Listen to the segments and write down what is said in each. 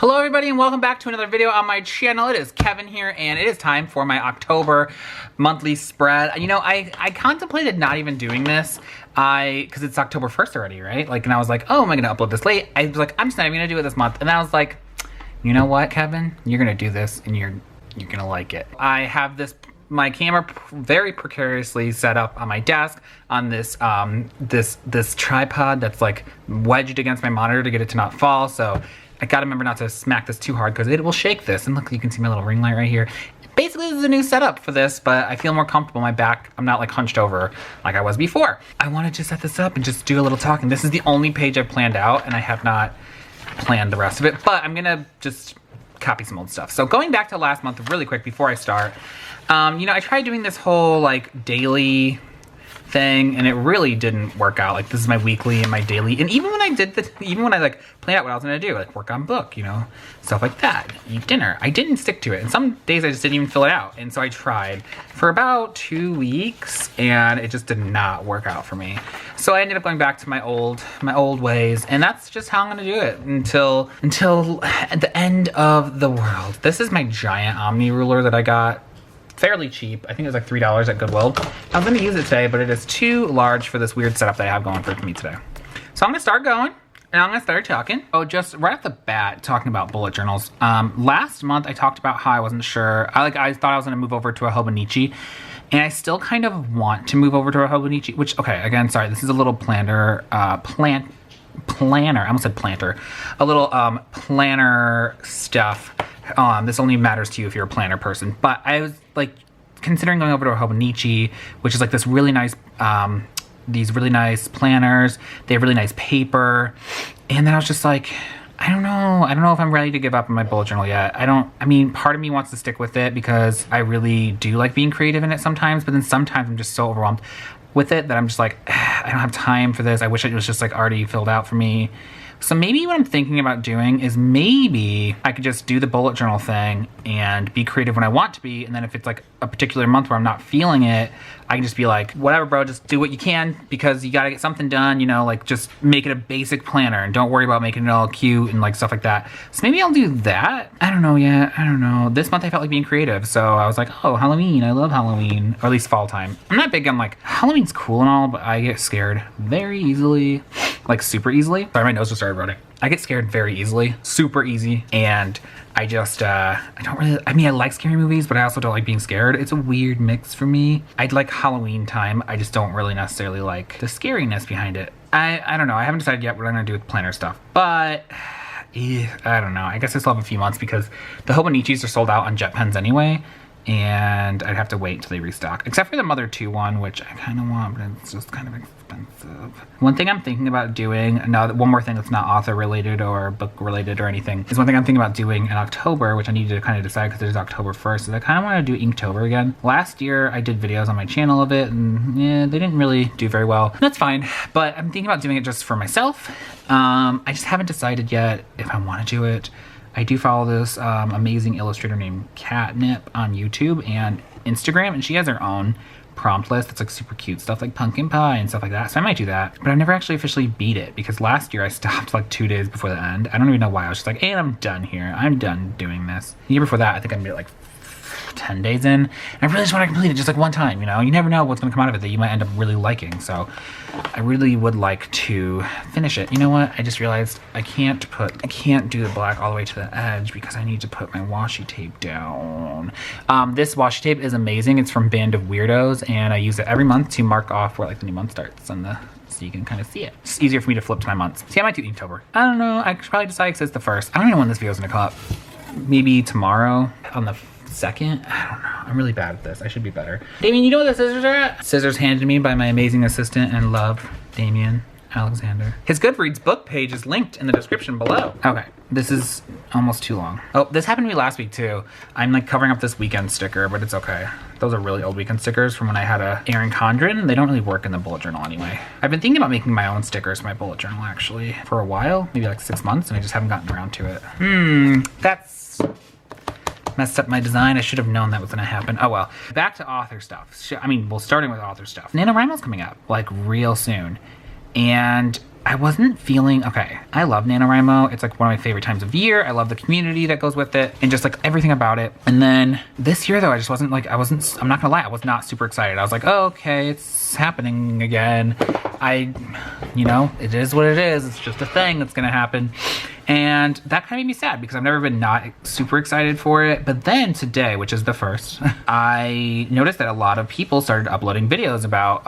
Hello everybody and welcome back to another video on my channel. It is Kevin here and it is time for my October monthly spread. You know, I contemplated not even doing this because it's October 1st already, right? Like, and I was like, oh, am I gonna upload this late? I was like, I'm just not even gonna do it this month. And then I was like, you know what, Kevin? You're gonna do this and you're gonna like it. I have my camera very precariously set up on my desk on this this tripod that's like wedged against my monitor to get it to not fall. So I gotta remember not to smack this too hard because it will shake this. And look, you can see my little ring light right here. Basically, this is a new setup for this, but I feel more comfortable in my back. I'm not like hunched over like I was before. I wanted to set this up and just do a little talking. This is the only page I've planned out and I have not planned the rest of it, but I'm gonna just copy some old stuff. So going back to last month really quick before I start, you know, I tried doing this whole like daily thing and it really didn't work out. Like, this is my weekly and my daily, and even when I like planned out what I was gonna do, like work on book, you know, stuff like that, eat dinner, I didn't stick to it. And some days I just didn't even fill it out. And so I tried for about 2 weeks and it just did not work out for me. So I ended up going back to my old ways, and that's just how I'm gonna do it until at the end of the world. This is my giant Omni ruler that I got fairly cheap. I think it was like $3 at Goodwill. I was gonna use it today, but it is too large for this weird setup that I have going for me today. So I'm gonna start going and I'm gonna start talking. Oh, just right off the bat, talking about bullet journals. Last month I talked about how I wasn't sure. I thought I was gonna move over to a Hobonichi, and I still kind of want to move over to a Hobonichi, which, okay, again, sorry, this is a little planner, planner, I almost said planter. A little planner stuff. This only matters to you if you're a planner person, but I was like considering going over to a Hobonichi, which is like this really nice, these really nice planners. They have really nice paper. And then I was just like, I don't know if I'm ready to give up on my bullet journal yet. I mean, part of me wants to stick with it because I really do like being creative in it sometimes, but then sometimes I'm just so overwhelmed with it that I'm just like, I don't have time for this. I wish it was just like already filled out for me. So maybe what I'm thinking about doing is maybe I could just do the bullet journal thing and be creative when I want to be. And then if it's like a particular month where I'm not feeling it, I can just be like, whatever, bro, just do what you can because you gotta get something done, you know, like just make it a basic planner and don't worry about making it all cute and like stuff like that. So maybe I'll do that. I don't know yet. I don't know. This month I felt like being creative. So I was like, oh, Halloween. I love Halloween, or at least fall time. I'm not big on like, Halloween's cool and all, but I get scared very easily, like super easily. Sorry, my nose just started running. I get scared very easily, super easy, and I just, I like scary movies, but I also don't like being scared. It's a weird mix for me. I'd like Halloween time. I just don't really necessarily like the scariness behind it. I don't know. I haven't decided yet what I'm gonna do with planner stuff, but I don't know. I guess I still have a few months because the Hobonichis are sold out on jet pens anyway, and I'd have to wait until they restock. Except for the Mother 2 one, which I kind of want, but it's just kind of expensive. One thing I'm thinking about doing, now one more thing that's not author related or book related or anything, is one thing I'm thinking about doing in October, which I need to kind of decide because it is October 1st, is I kind of want to do Inktober again. Last year I did videos on my channel of it, and yeah, they didn't really do very well. That's fine, but I'm thinking about doing it just for myself. I just haven't decided yet if I want to do it. I do follow this amazing illustrator named Catnip on YouTube and Instagram, and she has her own prompt list that's like super cute stuff like pumpkin pie and stuff like that. So I might do that, but I've never actually officially beat it because last year I stopped like 2 days before the end. I don't even know why. I was just like, hey, I'm done here. I'm done doing this. The year before that, I think I made it like 10 days in. And I really just want to complete it just like one time, you know? You never know what's gonna come out of it that you might end up really liking. So I really would like to finish it. You know what? I just realized I can't do the black all the way to the edge because I need to put my washi tape down. This washi tape is amazing. It's from Band of Weirdos, and I use it every month to mark off where like the new month starts on so you can kind of see it. It's easier for me to flip to my months. See, I might do Inktober. I don't know. I should probably decide because it's the 1st. I don't even know when this video is gonna come up. Maybe tomorrow on the 2nd? I don't know. I'm really bad at this. I should be better. Damien, you know where the scissors are at? Scissors handed to me by my amazing assistant and love, Damien Alexander. His Goodreads book page is linked in the description below. Okay, this is almost too long. Oh, this happened to me last week too. I'm like covering up this weekend sticker, but it's okay. Those are really old weekend stickers from when I had a Erin Condren. They don't really work in the bullet journal anyway. I've been thinking about making my own stickers for my bullet journal actually for a while, maybe like 6 months, and I just haven't gotten around to it. That's messed up my design. I should have known that was gonna happen. Oh well. Back to author stuff. I mean, well, starting with author stuff. NaNoWriMo's coming up like real soon. And I wasn't feeling, okay, I love NaNoWriMo. It's like one of my favorite times of year. I love the community that goes with it and just like everything about it. And then this year though, I just wasn't like, I'm not gonna lie, I was not super excited. I was like, oh, okay, it's happening again. You know, it is what it is. It's just a thing that's gonna happen. And that kind of made me sad because I've never been not super excited for it. But then today, which is the first, I noticed that a lot of people started uploading videos about,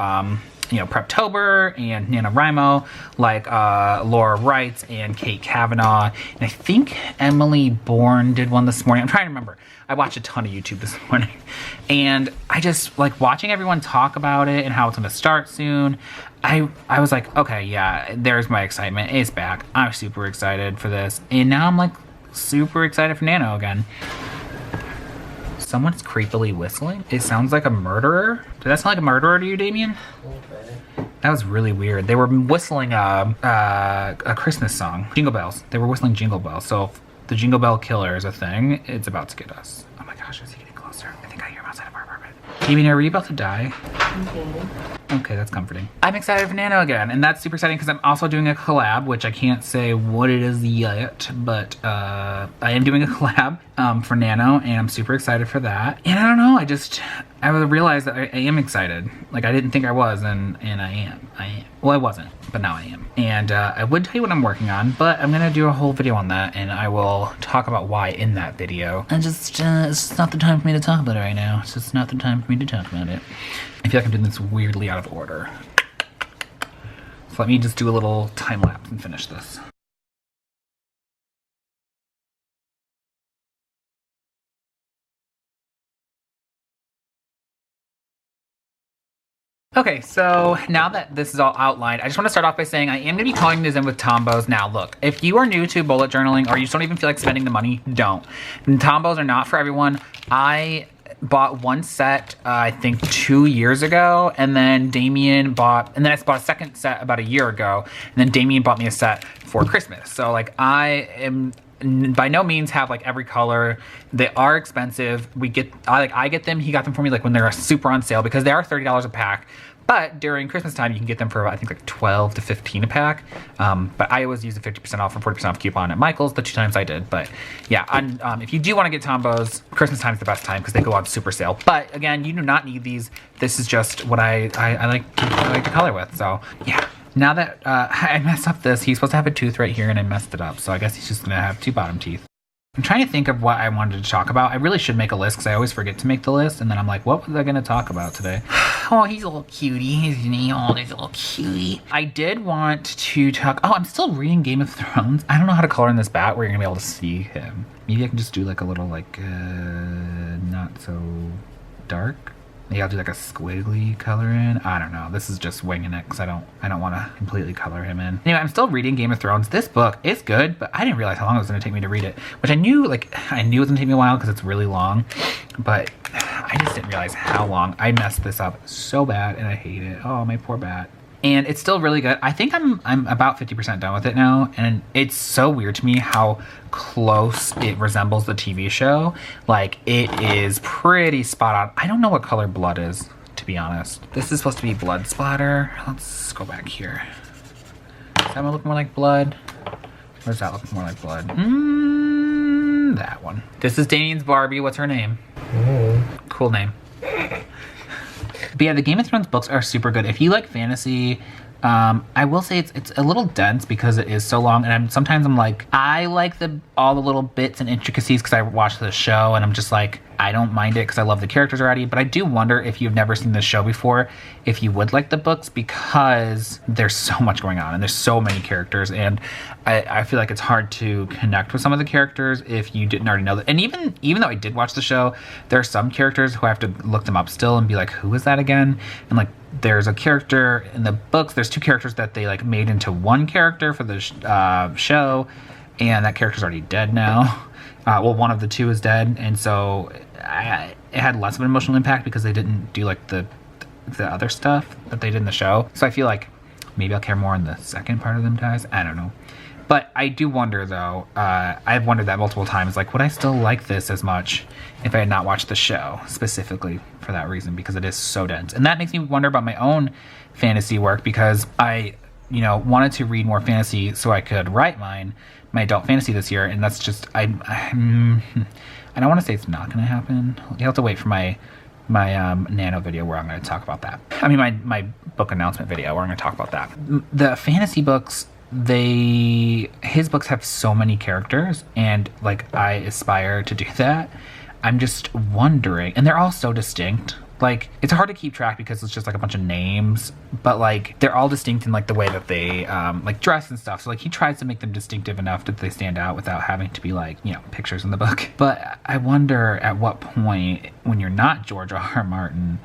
you know, Preptober and NaNoWriMo, like Laura Wrights and Kate Kavanaugh. And I think Emily Bourne did one this morning. I'm trying to remember. I watched a ton of YouTube this morning. And I just, like, watching everyone talk about it and how it's gonna start soon, I was like, okay, yeah, there's my excitement. It's back. I'm super excited for this. And now I'm like super excited for Nano again. Someone's creepily whistling. It sounds like a murderer. Did that sound like a murderer to you, Damien? Okay. That was really weird. They were whistling a Christmas song. Jingle bells. They were whistling jingle bells. So if the Jingle Bell Killer is a thing, it's about to get us. Oh my gosh, is he getting closer? I think I hear him outside of our apartment. Damien, are you about to die? Okay. Okay, that's comforting. I'm excited for Nano again, and that's super exciting because I'm also doing a collab, which I can't say what it is yet, but I am doing a collab for Nano, and I'm super excited for that. And I don't know, I realized that I am excited. Like, I didn't think I was, and I am. Well, I wasn't, but now I am. And I would tell you what I'm working on, but I'm gonna do a whole video on that, and I will talk about why in that video. And just, it's not the time for me to talk about it right now. It's just not the time for me to talk about it. I feel like I'm doing this weirdly out of order. So let me just do a little time lapse and finish this. Okay, so now that this is all outlined, I just want to start off by saying I am going to be calling these in with Tombows. Now, look, if you are new to bullet journaling or you just don't even feel like spending the money, don't. And Tombows are not for everyone. I bought one set, I think 2 years ago, and then Damien bought, and then I bought a second set about a year ago, and then Damien bought me a set for Christmas. So like I am by no means have like every color. They are expensive. I get them, he got them for me like when they're super on sale because they are $30 a pack. But during Christmas time, you can get them for I think like 12 to 15 a pack. But I always use a 50% off or 40% off coupon at Michael's the 2 times I did. But yeah, if you do want to get Tombows, Christmas time is the best time because they go on super sale. But again, you do not need these. This is just what I like to color with. So yeah. Now that I messed up this, he's supposed to have a tooth right here and I messed it up. So I guess he's just gonna have 2 bottom teeth. I'm trying to think of what I wanted to talk about. I really should make a list because I always forget to make the list. And then I'm like, what was I gonna talk about today? Oh, he's a little cutie. He's a little cutie. I did want to talk, I'm still reading Game of Thrones. I don't know how to color in this bat where you're gonna be able to see him. Maybe I can just do like a little like, not so dark. Maybe I'll do like a squiggly color in. I don't know. This is just winging it because I don't want to completely color him in. Anyway, I'm still reading Game of Thrones. This book is good, but I didn't realize how long it was going to take me to read it. Which I knew it was going to take me a while because it's really long. But I just didn't realize how long. I messed this up so bad and I hate it. Oh, my poor bat. And it's still really good. I think I'm about 50% done with it now. And it's so weird to me how close it resembles the TV show. Like, it is pretty spot on. I don't know what color blood is, to be honest. This is supposed to be blood splatter. Let's go back here. Does that one look more like blood? Or does that look more like blood? That one. This is Damien's Barbie. What's her name? Cool name. But yeah, the Game of Thrones books are super good. If you like fantasy, I will say it's a little dense because it is so long, and sometimes I'm like, I like all the little bits and intricacies because I watched the show, and I'm just like, I don't mind it because I love the characters already. But I do wonder if you've never seen the show before, if you would like the books because there's so much going on and there's so many characters, and I feel like it's hard to connect with some of the characters if you didn't already know that. And even though I did watch the show, there are some characters who I have to look them up still and be like, who is that again? And like, there's a character in the books, there's 2 characters that they like made into one character for the show, and that character's already dead now. Well, one of the 2 is dead, and so it had less of an emotional impact because they didn't do like the other stuff that they did in the show. So I feel like maybe I'll care more in the second part of them dies. I don't know. But I do wonder though, I've wondered that multiple times, like, would I still like this as much if I had not watched the show specifically for that reason, because it is so dense. And that makes me wonder about my own fantasy work because I you know, wanted to read more fantasy so I could write my adult fantasy this year, and that's just, I don't want to say it's not going to happen. You have to wait for my Nano video where I'm going to talk about that. I mean, my book announcement video where I'm going to talk about that. The fantasy books, his books have so many characters, and like I aspire to do that. I'm just wondering, and they're all so distinct. Like, it's hard to keep track because it's just like a bunch of names, but like they're all distinct in like the way that they like dress and stuff. So like he tries to make them distinctive enough that they stand out without having to be like, you know, pictures in the book. But I wonder at what point, when you're not George R.R. Martin,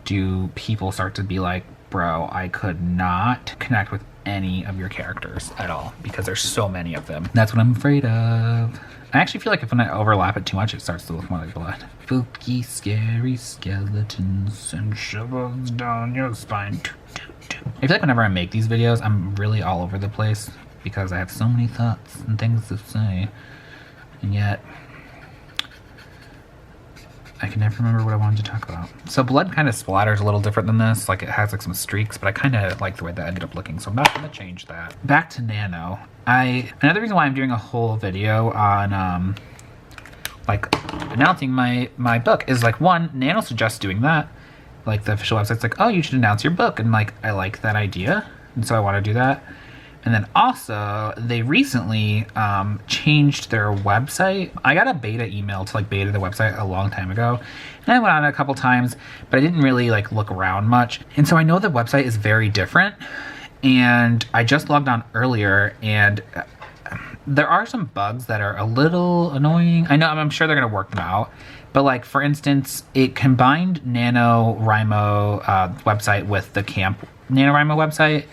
do people start to be like, bro, I could not connect with any of your characters at all because there's so many of them. That's what I'm afraid of. I actually feel like if when I overlap it too much, it starts to look more like blood. Spooky, scary skeletons and shovels down your spine. I feel like whenever I make these videos, I'm really all over the place because I have so many thoughts and things to say, and yet I can never remember what I wanted to talk about. So blood kind of splatters a little different than this. Like it has like some streaks, but I kind of like the way that ended up looking. So I'm not going to change that. Back to Nano. Another reason why I'm doing a whole video on like announcing my book is like, one, Nano suggests doing that. Like the official website's like, oh, you should announce your book. And like, I like that idea. And so I want to do that. And then also, they recently changed their website. I got a beta email to like beta the website a long time ago. And I went on it a couple times, but I didn't really like look around much. And so I know the website is very different. And I just logged on earlier, and there are some bugs that are a little annoying. I'm sure they're gonna work them out. But like, for instance, it combined NaNoWriMo website with the camp NaNoWriMo website.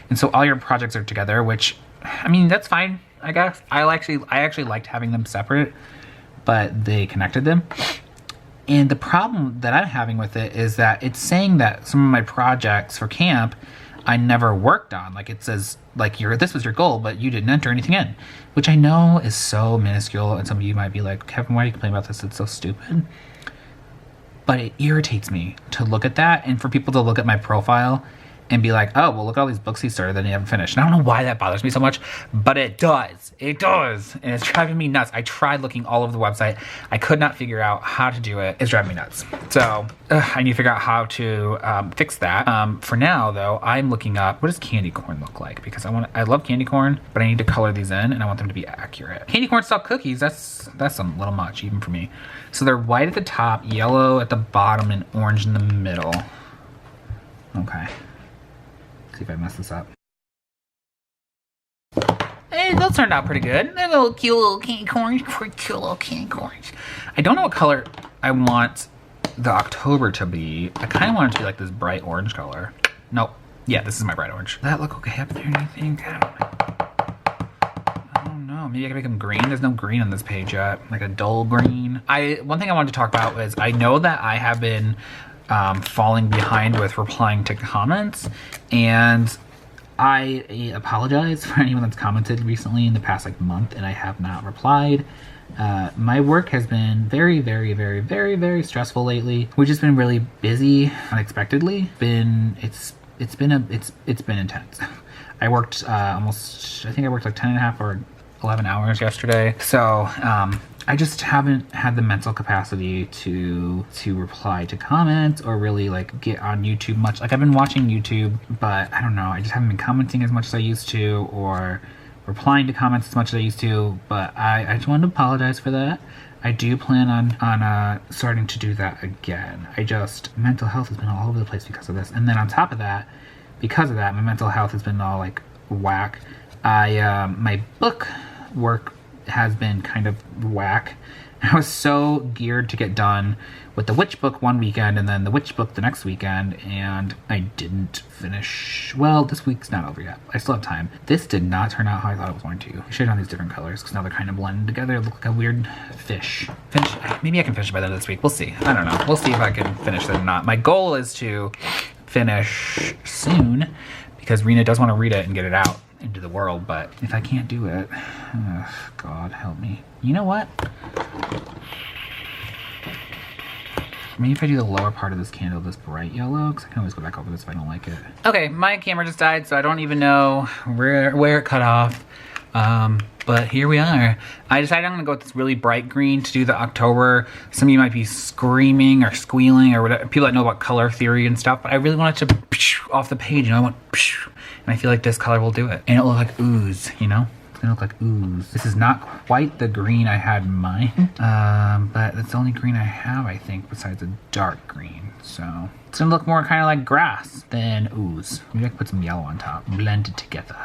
And so all your projects are together, which, I mean, that's fine, I guess. I actually liked having them separate, but they connected them. And the problem that I'm having with it is that it's saying that some of my projects for camp I never worked on. Like it says, like, this was your goal, but you didn't enter anything in, which I know is so minuscule. And some of you might be like, Kevin, why are you complaining about this? It's so stupid. But it irritates me to look at that and for people to look at my profile and be like, oh, well, look at all these books he started that he haven't finished. And I don't know why that bothers me so much, but it does. It does. And it's driving me nuts. I tried looking all over the website. I could not figure out how to do it. It's driving me nuts. So I need to figure out how to fix that. For now, though, I'm looking up, what does candy corn look like? Because I love candy corn, but I need to color these in and I want them to be accurate. Candy corn style cookies, that's a little much even for me. So they're white at the top, yellow at the bottom, and orange in the middle. Okay. See if I mess this up. Hey, those turned out pretty good. They're little cute little candy corns. Cute little candy corns. I don't know what color I want the October to be. I kind of want it to be like this bright orange color. Nope. Yeah, this is my bright orange. Does that look okay up there, do you think? I don't know. Maybe I can make them green. There's no green on this page yet. Like a dull green. One thing I wanted to talk about was I know that I have been falling behind with replying to comments, and I apologize for anyone that's commented recently in the past like month and I have not replied. My work has been very, very, very, very, very stressful lately. We've just been really busy unexpectedly. It's been intense. I worked I think I worked like 10 and a half or 11 hours yesterday. So I just haven't had the mental capacity to reply to comments or really like get on YouTube much. Like I've been watching YouTube, but I don't know, I just haven't been commenting as much as I used to or replying to comments as much as I used to, but I just wanted to apologize for that. I do plan on starting to do that again. Mental health has been all over the place because of this. And then on top of that, because of that, my mental health has been all like whack. My book work has been kind of whack. I was so geared to get done with the witch book one weekend and then the witch book the next weekend, and I didn't finish. Well, this week's not over yet. I still have time. This did not turn out how I thought it was going to. I should have done these different colors because now they're kind of blended together. They look like a weird fish. Maybe I can finish it by the end of this week. We'll see. I don't know. We'll see if I can finish it or not. My goal is to finish soon because Rena does want to read it and get it out into the world, but if I can't do it, God help me. You know what? Maybe if I do the lower part of this candle this bright yellow, because I can always go back over this if I don't like it. Okay, my camera just died, so I don't even know where it cut off. But here we are. I decided I'm gonna go with this really bright green to do the October. Some of you might be screaming or squealing or whatever, people that know about color theory and stuff, but I really want it to off the page, and I want, and I feel like this color will do it. And it'll look like ooze, you know? It's gonna look like ooze. This is not quite the green I had in mind, but it's the only green I have, I think, besides a dark green. So it's gonna look more kind of like grass than ooze. Maybe I can put some yellow on top, blend it together.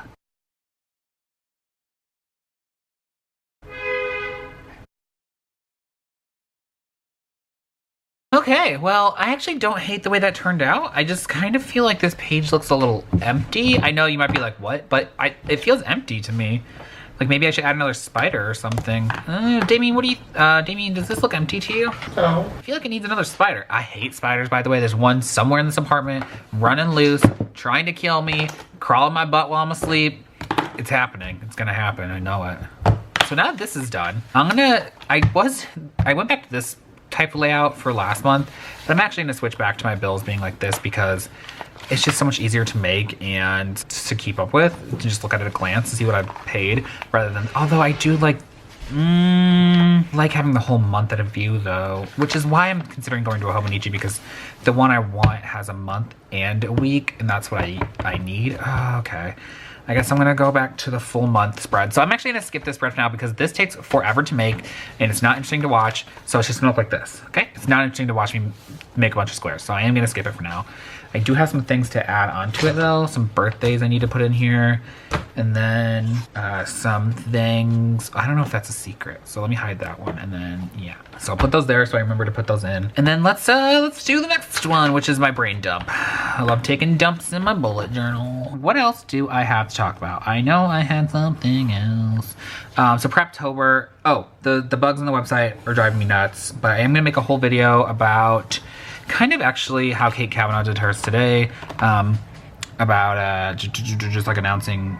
Okay, well, I actually don't hate the way that turned out. I just kind of feel like this page looks a little empty. I know you might be like, what? But it feels empty to me. Like maybe I should add another spider or something. Damien, what do you, Damien, does this look empty to you? No. I feel like it needs another spider. I hate spiders, by the way. There's one somewhere in this apartment, running loose, trying to kill me, crawling my butt while I'm asleep. It's happening. It's gonna happen, I know it. So now that this is done, I went back to this type of layout for last month, but I'm actually gonna switch back to my bills being like this because it's just so much easier to make and to keep up with, to just look at it at a glance and see what I paid rather than, although I do like having the whole month at a view though, which is why I'm considering going to a Hobonichi, because the one I want has a month and a week, and that's what I need. Oh, okay. I guess I'm gonna go back to the full month spread. So I'm actually gonna skip this spread for now because this takes forever to make and it's not interesting to watch. So it's just gonna look like this, okay? It's not interesting to watch me make a bunch of squares. So I am gonna skip it for now. I do have some things to add onto it though. Some birthdays I need to put in here. And then some things, I don't know if that's a secret. So let me hide that one. And then, yeah. So I'll put those there so I remember to put those in. And then let's do the next one, which is my brain dump. I love taking dumps in my bullet journal. What else do I have to talk about? I know I had something else. So Preptober, oh, the bugs on the website are driving me nuts, but I am gonna make a whole video about kind of actually how Kate Kavanaugh did hers today, about just like announcing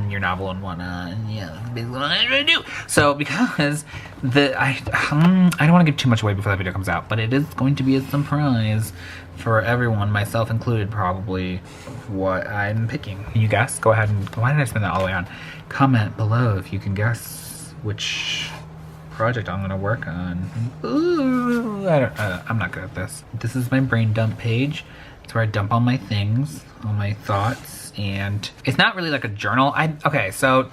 your novel and whatnot, and yeah, that's basically what I'm gonna do. So because I don't want to give too much away before that video comes out, but it is going to be a surprise for everyone, myself included, probably, what I'm picking. Can you guess? Go ahead and, why did I spin that all the way on? Comment below if you can guess which project I'm gonna work on. Ooh, I'm not good at this. This is my brain dump page. It's where I dump all my things, all my thoughts, and it's not really like a journal. Okay, so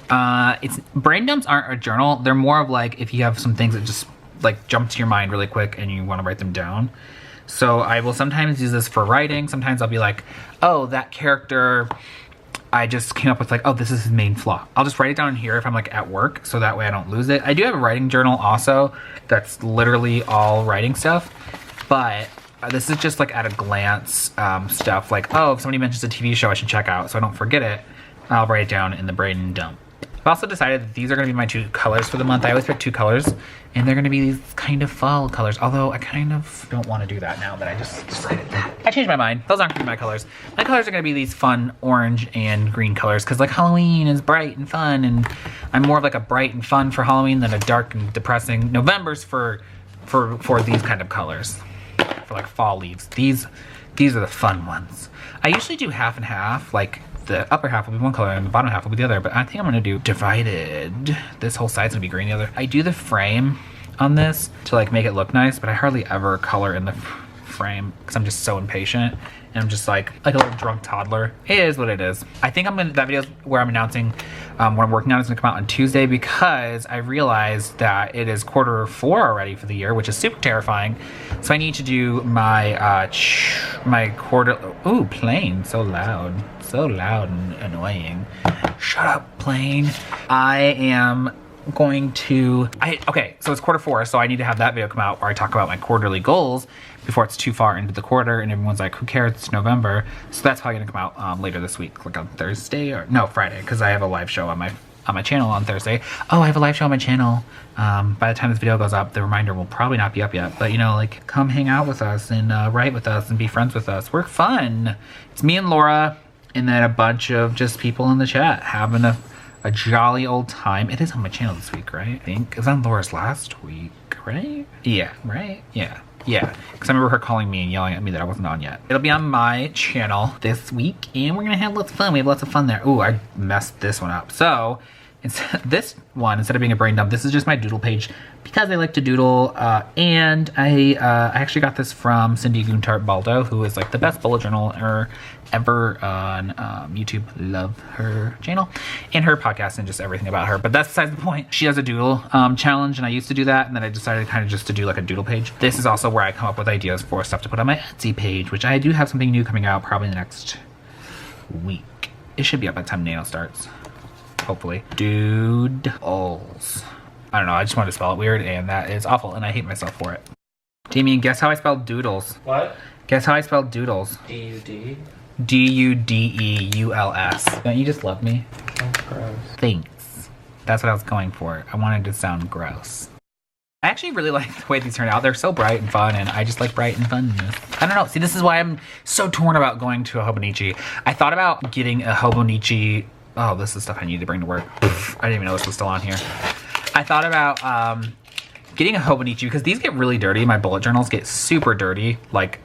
it's brain dumps aren't a journal. They're more of like if you have some things that just like jump to your mind really quick and you want to write them down. So I will sometimes use this for writing. Sometimes I'll be like, oh, that character, I just came up with like, oh, this is his main flaw. I'll just write it down in here if I'm like at work, so that way I don't lose it. I do have a writing journal also that's literally all writing stuff, but this is just like at a glance stuff, like, oh, if somebody mentions a TV show I should check out so I don't forget it, I'll write it down in the brain dump. I've also decided that these are gonna be my two colors for the month. I always pick two colors, and they're gonna be these kind of fall colors, although I kind of don't wanna do that now that I just decided that. I changed my mind. Those aren't gonna be my colors. My colors are gonna be these fun orange and green colors, because like Halloween is bright and fun, and I'm more of like a bright and fun for Halloween than a dark and depressing. November's for these kind of colors, for like fall leaves. These are the fun ones. I usually do half and half, like the upper half will be one color and the bottom half will be the other, but I think I'm gonna do divided. This whole side's gonna be green, the other. I do the frame on this to like make it look nice, but I hardly ever color in the frame because I'm just so impatient and I'm just like a little drunk toddler. It is what it is. I think that video is where I'm announcing what I'm working on is gonna come out on Tuesday, because I realized that it is Q4 already for the year, which is super terrifying. So I need to do my my quarter. Ooh, plane, so loud and annoying. Shut up, plane. I am going to, okay, so it's Q4, so I need to have that video come out where I talk about my quarterly goals before it's too far into the quarter and everyone's like, who cares, it's November. So that's probably gonna come out later this week, like on Thursday, or no, Friday, because I have a live show on my channel on Thursday. Oh, I have a live show on my channel. By the time this video goes up, the reminder will probably not be up yet, but you know, like, come hang out with us and write with us and be friends with us. We're fun. It's me and Laura, and then a bunch of just people in the chat having a jolly old time. It is on my channel this week, right? I think it was on Laura's last week, right? Yeah, right? Yeah. Yeah, because I remember her calling me and yelling at me that I wasn't on yet. It'll be on my channel this week, and we're gonna have lots of fun. We have lots of fun there. Ooh, I messed this one up. So, this one, instead of being a brain dump, this is just my doodle page because I like to doodle, and I actually got this from Cindy Guntart-Baldo, who is like the best bullet journaler ever on YouTube. Love her channel and her podcast and just everything about her, but that's besides the point. She has a doodle challenge, and I used to do that, and then I decided kind of just to do like a doodle page. This is also where I come up with ideas for stuff to put on my Etsy page, which I do have something new coming out probably in the next week. It should be up by the time Nano starts. Hopefully. Doodles. I don't know, I just wanted to spell it weird, and that is awful, and I hate myself for it. Damien, guess how I spelled doodles? What? Guess how I spelled doodles? D-U-D? D-U-D-E-U-L-S. Don't you just love me? Oh, gross. Thanks. That's what I was going for. I wanted to sound gross. I actually really like the way these turn out. They're so bright and fun, and I just like bright and funness. I don't know. See, this is why I'm so torn about going to a Hobonichi. I thought about getting a Hobonichi. Oh, this is stuff I need to bring to work. I didn't even know this was still on here. I thought about getting a Hobonichi because these get really dirty. My bullet journals get super dirty. Like,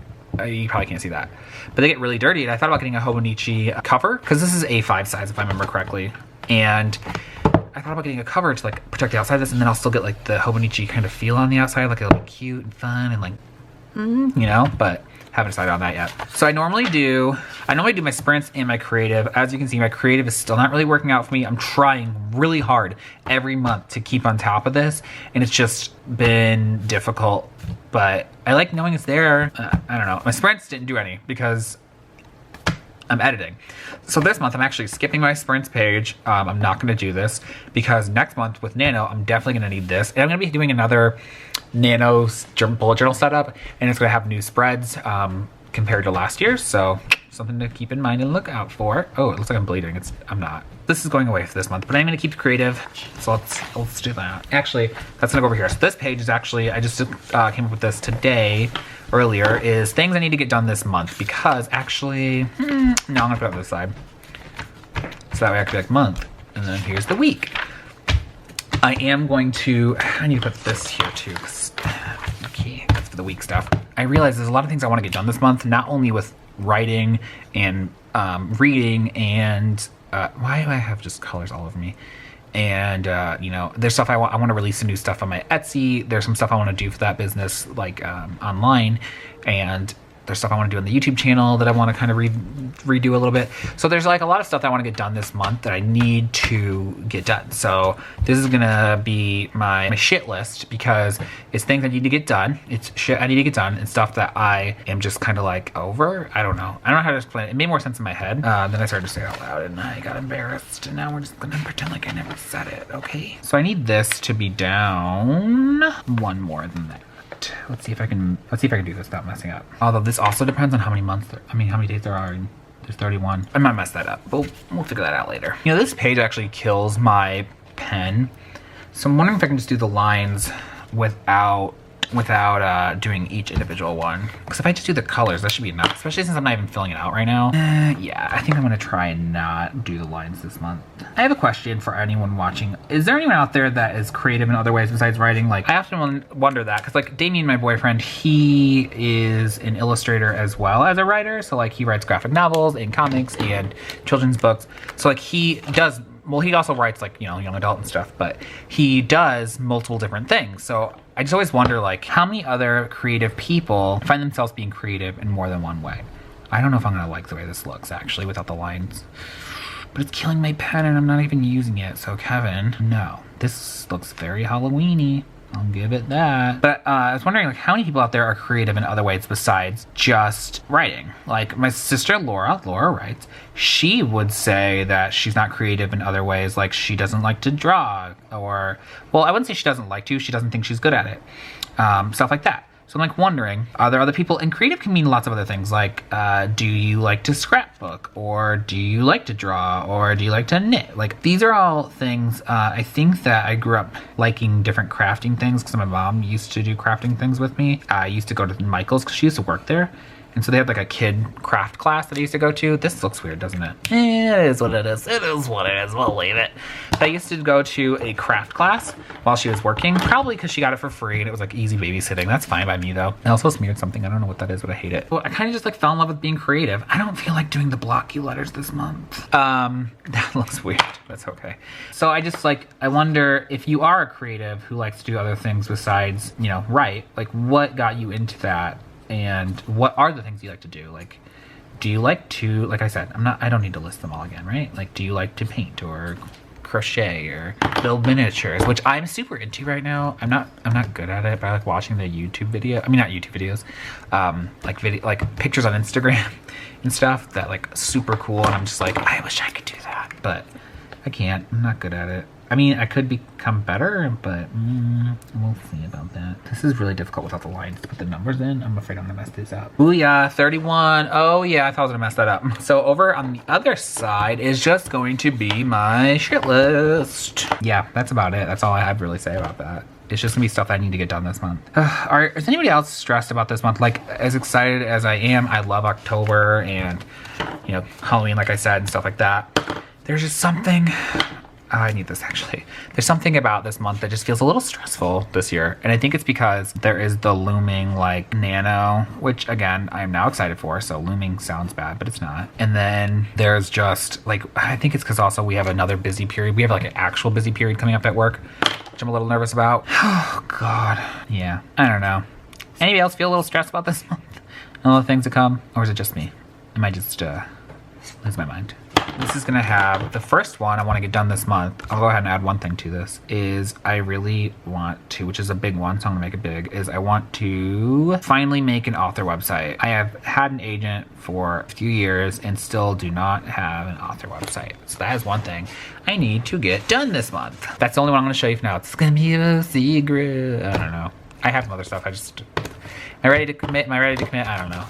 you probably can't see that, but they get really dirty. And I thought about getting a Hobonichi cover because this is A5 size, if I remember correctly. And I thought about getting a cover to like protect the outside of this, and then I'll still get like the Hobonichi kind of feel on the outside, like it'll be cute and fun and like, you know, but haven't decided on that yet. So I normally do my sprints and my creative. As you can see, my creative is still not really working out for me. I'm trying really hard every month to keep on top of this, and it's just been difficult, but I like knowing it's there. I don't know. My sprints didn't do any because I'm editing. So this month I'm actually skipping my sprints page. I'm not gonna do this because next month with Nano, I'm definitely gonna need this. And I'm gonna be doing another Nano bullet journal setup, and it's gonna have new spreads compared to last year. So something to keep in mind and look out for. Oh, it looks like I'm bleeding. I'm not. This is going away for this month, but I'm gonna keep creative. So let's do that. Actually, that's gonna go over here. So this page is actually, I just came up with this today, earlier, is things I need to get done this month because actually, no, I'm gonna put it on this side. So that way I can be like month, and then here's the week. I need to put this here too, because, okay, that's for the week stuff. I realize there's a lot of things I wanna get done this month, not only with writing and reading and, why do I have just colors all over me? And, you know, there's stuff I want to release some new stuff on my Etsy. There's some stuff I want to do for that business, like online. And there's stuff I want to do on the YouTube channel that I want to kind of redo a little bit. So there's like a lot of stuff that I want to get done this month that I need to get done. So this is going to be my shit list because it's things I need to get done. It's shit I need to get done and stuff that I am just kind of like over. I don't know. I don't know how to explain it. It made more sense in my head. Then I started to say it out loud and I got embarrassed. And now we're just going to pretend like I never said it. Okay. So I need this to be down one more than that. Let's see if I can do this without messing up. Although this also depends on how many how many days there are. There's 31. I might mess that up, but we'll figure that out later. You know, this page actually kills my pen. So I'm wondering if I can just do the lines without doing each individual one. Because if I just do the colors, that should be enough, especially since I'm not even filling it out right now. Yeah, I think I'm gonna try and not do the lines this month. I have a question for anyone watching. Is there anyone out there that is creative in other ways besides writing? Like, I often wonder that, because like Damien, my boyfriend, he is an illustrator as well as a writer. So like he writes graphic novels and comics and children's books. So like he does, well, he also writes like, you know, young adult and stuff, but he does multiple different things. So I just always wonder, like, how many other creative people find themselves being creative in more than one way? I don't know if I'm gonna like the way this looks, actually, without the lines. But it's killing my pen and I'm not even using it. So Kevin, no. This looks very Halloween-y. I'll give it that. But I was wondering, like, how many people out there are creative in other ways besides just writing? Like my sister Laura writes. She would say that she's not creative in other ways, like she doesn't like to draw, or, well, I wouldn't say she doesn't like to, she doesn't think she's good at it. Stuff like that. So I'm like wondering, are there other people? And creative can mean lots of other things, like do you like to scrapbook, or do you like to draw, or do you like to knit? Like, these are all things. I think that I grew up liking different crafting things because my mom used to do crafting things with me. I used to go to Michael's because she used to work there. And so they had like a kid craft class that I used to go to. This looks weird, doesn't it? It is what it is. It is what it is. We'll leave it. I used to go to a craft class while she was working, probably because she got it for free and it was like easy babysitting. That's fine by me though. I also smeared something. I don't know what that is, but I hate it. Well, I kind of just like fell in love with being creative. I don't feel like doing the blocky letters this month. That looks weird. That's okay. So I wonder if you are a creative who likes to do other things besides, you know, write, like what got you into that and what are the things you like to do? Like, do you like to, like I said, I don't need to list them all again, right? Like, do you like to paint or crochet or build miniatures, which I'm super into right now. I'm not good at it, but I like watching the YouTube video. I mean, not YouTube videos, like pictures on Instagram and stuff that like super cool. And I'm just like, I wish I could do that, but I can't. I'm not good at it. I mean, I could become better, but we'll see about that. This is really difficult without the lines to put the numbers in. I'm afraid I'm gonna mess this up. Ooh yeah, 31. Oh yeah, I thought I was gonna mess that up. So over on the other side is just going to be my shit list. Yeah, that's about it. That's all I have to really say about that. It's just gonna be stuff that I need to get done this month. Is anybody else stressed about this month? Like, as excited as I am, I love October and, you know, Halloween, like I said, and stuff like that. There's just something, I need this actually. There's something about this month that just feels a little stressful this year. And I think it's because there is the looming like nano, which again, I'm now excited for. So looming sounds bad, but it's not. And then there's just like, I think it's because also we have another busy period. We have like an actual busy period coming up at work, which I'm a little nervous about. Oh God. Yeah, I don't know. Anybody else feel a little stressed about this month? All the things to come? Or is it just me? Am I just lose my mind? This is gonna have, the first one I wanna get done this month, I'll go ahead and add one thing to this, is I really want to, which is a big one, so I'm gonna make it big, is I want to finally make an author website. I have had an agent for a few years and still do not have an author website. So that is one thing I need to get done this month. That's the only one I'm gonna show you for now. It's gonna be a secret. I don't know. I have some other stuff, am I ready to commit? Am I ready to commit? I don't know.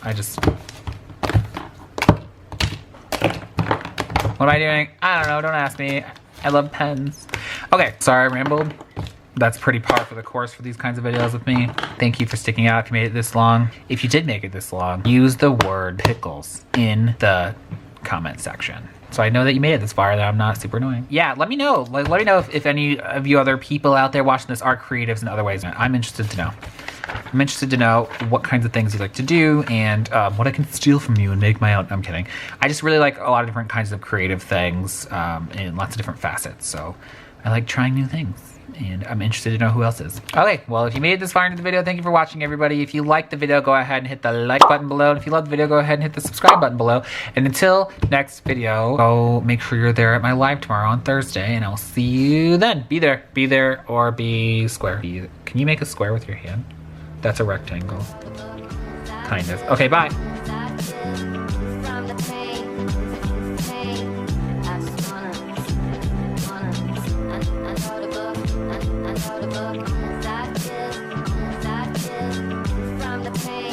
What am I doing? I don't know, don't ask me. I love pens. Okay, sorry I rambled. That's pretty par for the course for these kinds of videos with me. Thank you for sticking out if you made it this long. If you did make it this long, use the word pickles in the comment section. So I know that you made it this far, that I'm not super annoying. Yeah, let me know. Let me know if any of you other people out there watching this are creatives in other ways. I'm interested to know. I'm interested to know what kinds of things you like to do and what I can steal from you and make my own. I'm kidding. I just really like a lot of different kinds of creative things in lots of different facets. So I like trying new things and I'm interested to know who else is. Okay, well, if you made it this far into the video, thank you for watching, everybody. If you liked the video, go ahead and hit the like button below. And if you love the video, go ahead and hit the subscribe button below. And until next video, go make sure you're there at my live tomorrow on Thursday and I'll see you then. Be there or be square. Can you make a square with your hand? That's a rectangle. Kind of. Okay, bye. From the pain.